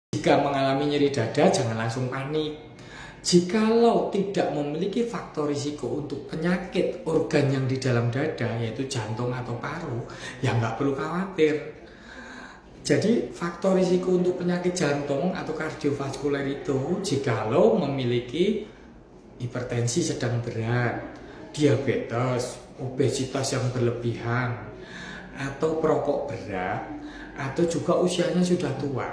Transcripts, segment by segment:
Jika mengalami nyeri dada, jangan langsung panik. Jikalau tidak memiliki faktor risiko untuk penyakit organ yang di dalam dada, yaitu jantung atau paru, ya nggak perlu khawatir. Jadi faktor risiko untuk penyakit jantung atau kardiovaskuler itu jikalau memiliki hipertensi sedang berat, diabetes, obesitas yang berlebihan, atau perokok berat, atau juga usianya sudah tua.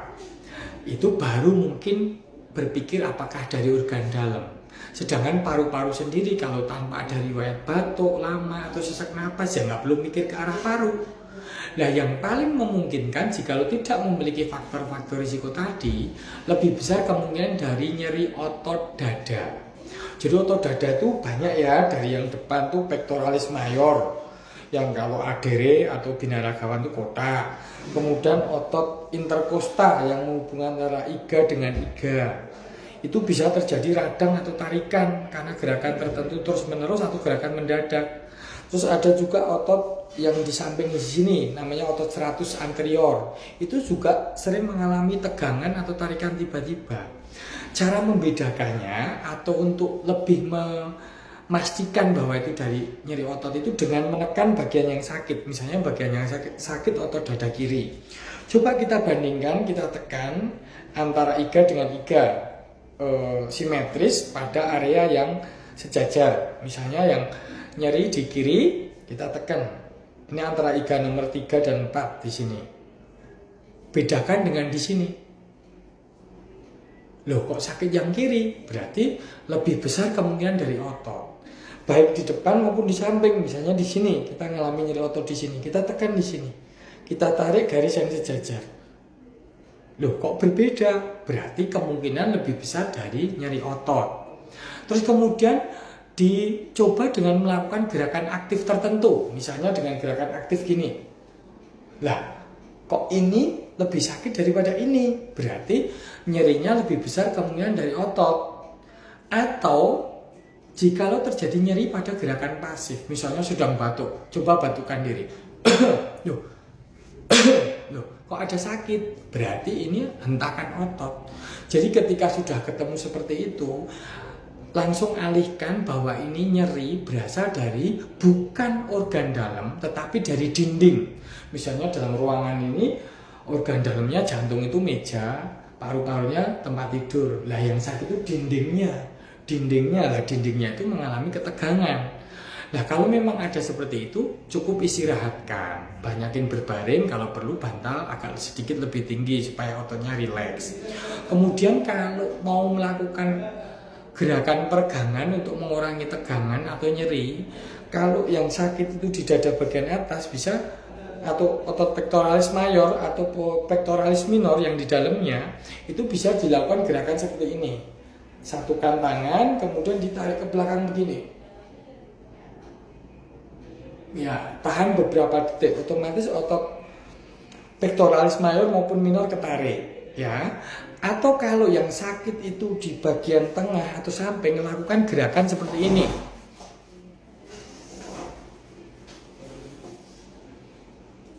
Itu baru mungkin berpikir apakah dari organ dalam. Sedangkan paru-paru sendiri kalau tanpa ada riwayat batuk lama atau sesak napas ya nggak perlu mikir ke arah paru. Nah yang paling memungkinkan jika tidak memiliki faktor-faktor risiko tadi, lebih besar kemungkinan dari nyeri otot dada. Jadi otot dada itu banyak ya, dari yang depan tuh pectoralis major, yang kalau adere atau binaragawan itu kotak. Kemudian otot interkosta yang menghubungkan antara iga dengan iga. Itu bisa terjadi radang atau tarikan karena gerakan tertentu terus menerus atau gerakan mendadak. Terus ada juga otot yang di samping di sini, namanya otot serratus anterior. Itu juga sering mengalami tegangan atau tarikan tiba-tiba. Cara membedakannya atau untuk lebih memastikan bahwa itu dari nyeri otot itu dengan menekan bagian yang sakit. Misalnya bagian yang sakit otot dada kiri. Coba kita bandingkan, kita tekan antara iga dengan iga simetris pada area yang sejajar. Misalnya yang nyeri di kiri, kita tekan. Ini antara iga nomor 3 dan 4 di sini. Bedakan dengan di sini. Loh, kok sakit yang kiri? Berarti lebih besar kemungkinan dari otot. Baik di depan maupun di samping. Misalnya di sini, kita ngalami nyeri otot di sini. Kita tekan di sini. Kita tarik garis yang sejajar. Loh, kok berbeda? Berarti kemungkinan lebih besar dari nyeri otot. Terus kemudian dicoba dengan melakukan gerakan aktif tertentu. Misalnya dengan gerakan aktif gini. Lah, kok ini lebih sakit daripada ini? Berarti nyerinya lebih besar kemungkinan dari otot. Atau jikalau terjadi nyeri pada gerakan pasif, misalnya sedang batuk, coba batukkan diri. Loh, kok ada sakit? Berarti ini hentakan otot. Jadi ketika sudah ketemu seperti itu, langsung alihkan bahwa ini nyeri berasal dari bukan organ dalam, tetapi dari dinding. Misalnya dalam ruangan ini, organ dalamnya jantung itu meja, paru-parunya tempat tidur. Lah yang sakit itu dindingnya. Dindingnya itu mengalami ketegangan. Nah kalau memang ada seperti itu, cukup istirahatkan, banyakin berbaring, kalau perlu bantal agak sedikit lebih tinggi supaya ototnya rileks. Kemudian kalau mau melakukan gerakan peregangan untuk mengurangi tegangan atau nyeri, kalau yang sakit itu di dada bagian atas bisa, atau otot pectoralis major atau pectoralis minor yang di dalamnya, itu bisa dilakukan gerakan seperti ini. Satukan tangan, kemudian ditarik ke belakang begini. Ya, tahan beberapa detik, otomatis otot pectoralis major maupun minor ketarik, ya. Atau kalau yang sakit itu di bagian tengah atau samping, lakukan gerakan seperti ini.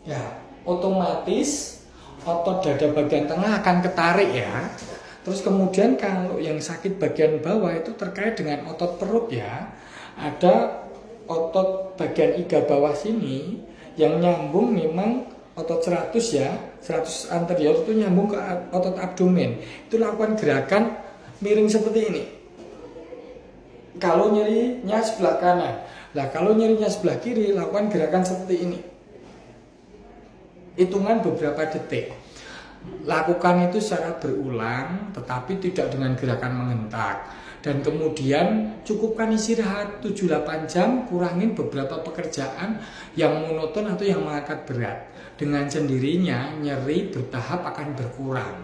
Ya, otomatis otot dada bagian tengah akan ketarik ya. Terus kemudian kalau yang sakit bagian bawah itu terkait dengan otot perut ya. Ada otot bagian iga bawah sini yang nyambung, memang otot 100 ya, 100 anterior itu nyambung ke otot abdomen. Itu lakukan gerakan miring seperti ini. Kalau nyerinya sebelah kanan. Nah, kalau nyerinya sebelah kiri, lakukan gerakan seperti ini. Hitungan beberapa detik. Lakukan itu secara berulang, tetapi tidak dengan gerakan menghentak. Dan kemudian cukupkan istirahat 7-8 jam, kurangin beberapa pekerjaan yang monoton atau yang mengangkat berat. Dengan sendirinya nyeri bertahap akan berkurang.